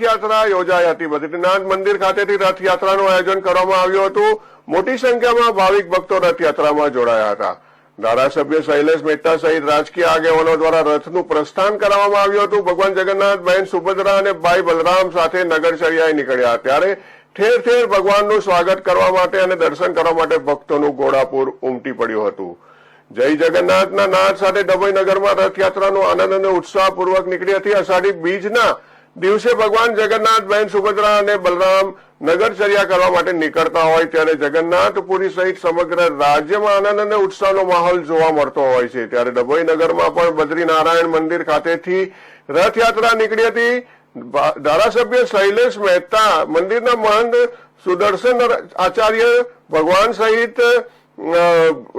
રથયાત્રા યોજાઈ હતી। બદ્રીનાથ મંદિર ખાતેથી રથયાત્રાનું આયોજન કરવામાં આવ્યું હતું। મોટી સંખ્યામાં ભાવિક ભક્તો રથયાત્રામાં જોડાયા હતા। ધારાસભ્ય શૈલેષ મહેતા સહિત રાજકીય આગેવાનો દ્વારા રથનું પ્રસ્થાન કરવામાં આવ્યું હતું। ભગવાન જગન્નાથ, બહેન સુભદ્રા અને ભાઈ બલરામ સાથે નગરચર્યાએ નીકળ્યા ત્યારે ઠેર ઠેર ભગવાનનું સ્વાગત કરવા માટે અને દર્શન કરવા માટે ભક્તોનું ઘોડાપૂર ઉમટી પડ્યું હતું। જય જગન્નાથના નાદ સાથે ડભોઈ નગરમાં રથયાત્રાનો આનંદ અને ઉત્સાહપૂર્વક નીકળી હતી। અષાઢી બીજના દિવસે ભગવાન જગન્નાથ, બહેન સુભદ્રા અને બલરામ નગરચર્યા કરવા માટે નીકળતા હોય ત્યારે જગન્નાથપુરી સહિત સમગ્ર રાજ્યમાં આનંદ અને ઉત્સાહનો માહોલ જોવા મળતો હોય છે। ત્યારે ડભોઈ નગરમાં પણ બદ્રીનારાયણ મંદિર ખાતેથી રથયાત્રા નીકળી હતી। ધારાસભ્ય શૈલેષ મહેતા, મંદિરના મહંત સુદર્શન આચાર્ય, ભગવાન સહિત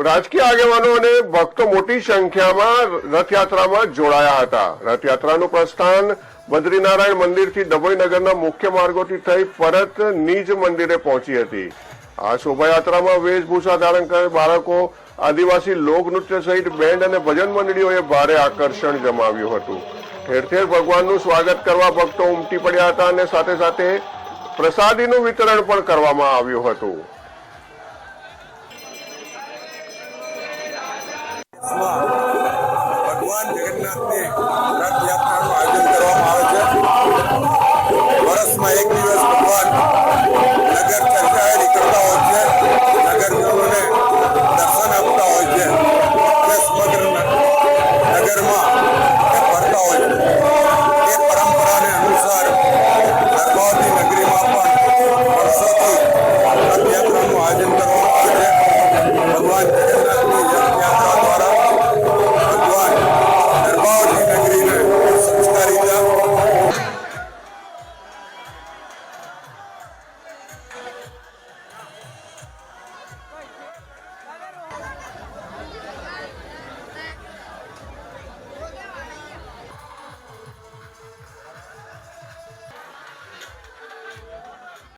રાજકીય આગેવાનો અને ભક્તો મોટી સંખ્યામાં રથયાત્રામાં જોડાયા હતા। રથયાત્રાનું પ્રસ્થાન બદ્રીનારાયણ મંદિરથી ડભોઈ નગરના મુખ્ય માર્ગોથી થઈ પરત નિજ મંદિરે પહોંચી હતી। આ શોભાયાત્રામાં વેશભૂષા ધારણ કરેલ બાળકો, આદિવાસી લોકનૃત્ય સહિત બેન્ડ અને ભજન મંડળીઓએ ભારે આકર્ષણ જમાવ્યું હતું। ઠેર ઠેર ભગવાનનું સ્વાગત કરવા ભક્તો ઉમટી પડ્યા હતા અને સાથે સાથે પ્રસાદીનું વિતરણ પણ કરવામાં આવ્યું હતું। ભગવાન જગન્નાથને